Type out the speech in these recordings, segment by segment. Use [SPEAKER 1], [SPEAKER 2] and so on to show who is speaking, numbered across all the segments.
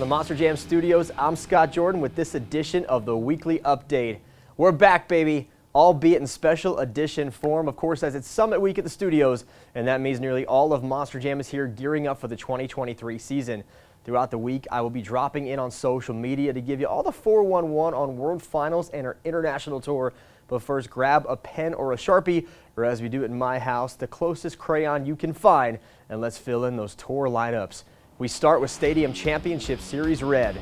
[SPEAKER 1] the Monster Jam studios, I'm Scott Jordan with this edition of the Weekly Update. We're back, baby, albeit in special edition form, of course, as it's Summit Week at the studios, and that means nearly all of Monster Jam is here gearing up for the 2023 season. Throughout the week, I will be dropping in on social media to give you all the 411 on World Finals and our international tour. But first, grab a pen or a Sharpie, or as we do at my house, the closest crayon you can find, and let's fill in those tour lineups. We start with Stadium Championship Series Red.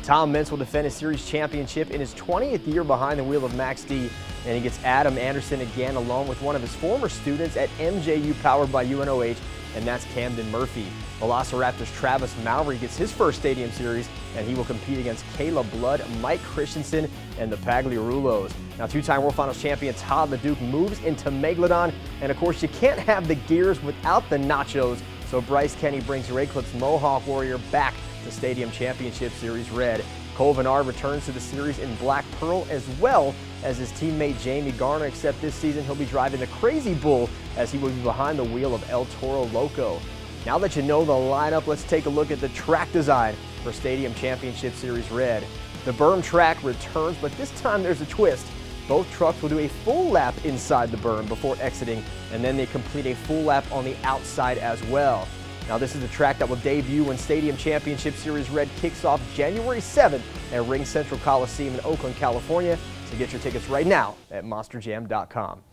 [SPEAKER 1] Tom Meents will defend his series championship in his 20th year behind the wheel of Max D, and he gets Adam Anderson again along with one of his former students at MJU powered by UNOH, and that's Camden Murphy. Velociraptor's Travis Mowry gets his first Stadium Series, and he will compete against Caleb Blood, Mike Christensen, and the Pagliarulos. Now, two-time World Finals champion Todd LeDuc moves into Megalodon, and of course, you can't have the gears without the nachos, so Bryce Kenny brings Ray Clip's Mohawk Warrior back to Stadium Championship Series Red. Cole Vennard returns to the series in Black Pearl, as well as his teammate Jamie Garner, except this season he'll be driving the Crazy Bull as he will be behind the wheel of El Toro Loco. Now that you know the lineup, let's take a look at the track design for Stadium Championship Series Red. The berm track returns, but this time there's a twist. Both trucks will do a full lap inside the berm before exiting, and then they complete a full lap on the outside as well. Now, this is the track that will debut when Stadium Championship Series Red kicks off January 7th at Ring Central Coliseum in Oakland, California. So get your tickets right now at monsterjam.com.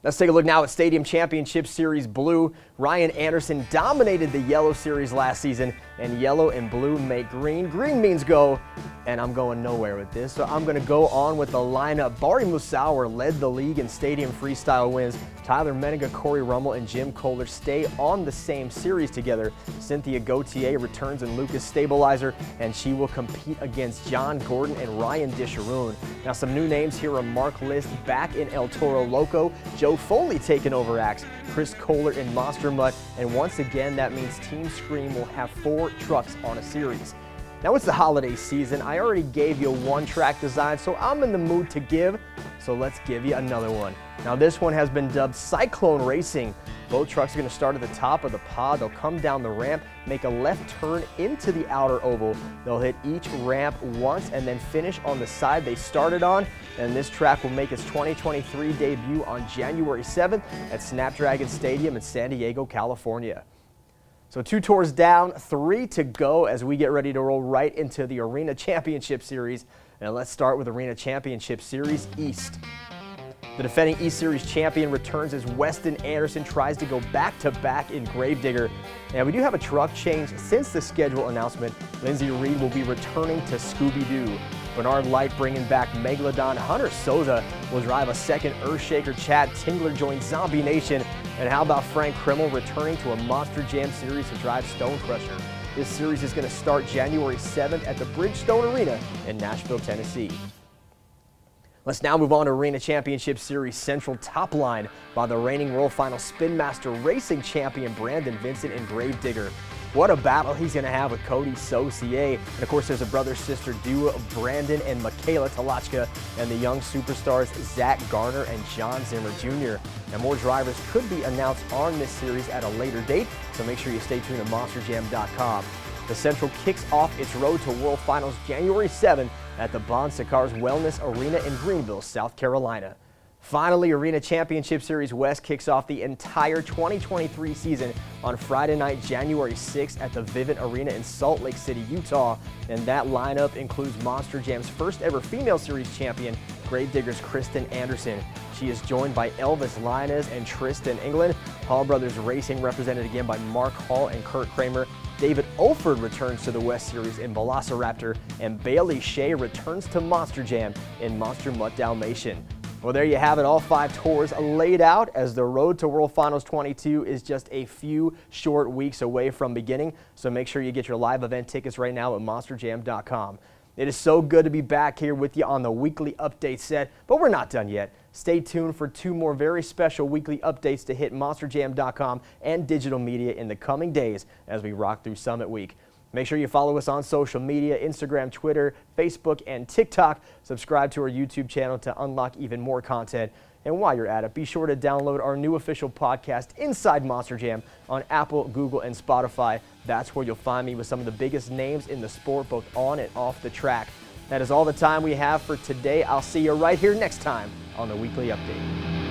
[SPEAKER 1] Let's take a look now at Stadium Championship Series Blue. Ryan Anderson dominated the yellow series last season, and yellow and blue make green. Green means go, and I'm going nowhere with this, so I'm going to go on with the lineup. Bari Musauer led the league in Stadium Freestyle wins. Tyler Menega, Corey Rummel, and Jim Kohler stay on the same series together. Cynthia Gauthier returns in Lucas Stabilizer, and she will compete against John Gordon and Ryan Disharoon. Now, some new names here are Mark List back in El Toro Loco, Joe Foley taking over acts, Chris Kohler in Monster Mutt, and once again that means Team Scream will have 4 trucks on a series. Now it's the holiday season. I already gave you one track design, so I'm in the mood to give, so let's give you another one. Now this one has been dubbed Cyclone Racing. Both trucks are going to start at the top of the pod. They'll come down the ramp, make a left turn into the outer oval. They'll hit each ramp once and then finish on the side they started on. And this track will make its 2023 debut on January 7th at Snapdragon Stadium in San Diego, California. So 2 tours down, 3 to go as we get ready to roll right into the Arena Championship Series. And let's start with Arena Championship Series East. The defending East Series champion returns as Weston Anderson tries to go back-to-back in Gravedigger. And we do have a truck change since the schedule announcement. Lindsay Reed will be returning to Scooby-Doo. Bernard Light bringing back Megalodon. Hunter Souza will drive a second Earthshaker. Chad Tingler joins Zombie Nation. And how about Frank Krimmel returning to a Monster Jam series to drive Stone Crusher? This series is going to start January 7th at the Bridgestone Arena in Nashville, Tennessee. Let's now move on to Arena Championship Series Central, top line by the reigning World Final Spin Master Racing champion Brandon Vincent in Gravedigger. What a battle he's going to have with Cody Saucier. And of course, there's a brother-sister duo of Brandon and Michaela Talachka, and the young superstars Zach Garner and John Zimmer Jr. Now, more drivers could be announced on this series at a later date, so make sure you stay tuned to monsterjam.com. The Central kicks off its road to World Finals January 7th at the Bon Secours Wellness Arena in Greenville, South Carolina. Finally, Arena Championship Series West kicks off the entire 2023 season on Friday night, January 6th at the Vivint Arena in Salt Lake City, Utah. And that lineup includes Monster Jam's first ever female series champion, Gravedigger's Kristen Anderson. She is joined by Elvis Linus and Tristan England. Hall Brothers Racing represented again by Mark Hall and Kurt Kramer. David Olford returns to the West Series in Velociraptor, and Bailey Shea returns to Monster Jam in Monster Mutt Dalmatian. Well, there you have it, all 5 tours laid out as the road to World Finals 22 is just a few short weeks away from beginning, so make sure you get your live event tickets right now at monsterjam.com. It is so good to be back here with you on the weekly update set, but we're not done yet. Stay tuned for 2 more very special weekly updates to hit monsterjam.com and digital media in the coming days as we rock through Summit Week. Make sure you follow us on social media, Instagram, Twitter, Facebook, and TikTok. Subscribe to our YouTube channel to unlock even more content. And while you're at it, be sure to download our new official podcast, Inside Monster Jam, on Apple, Google, and Spotify. That's where you'll find me with some of the biggest names in the sport, both on and off the track. That is all the time we have for today. I'll see you right here next time on the Weekly Update.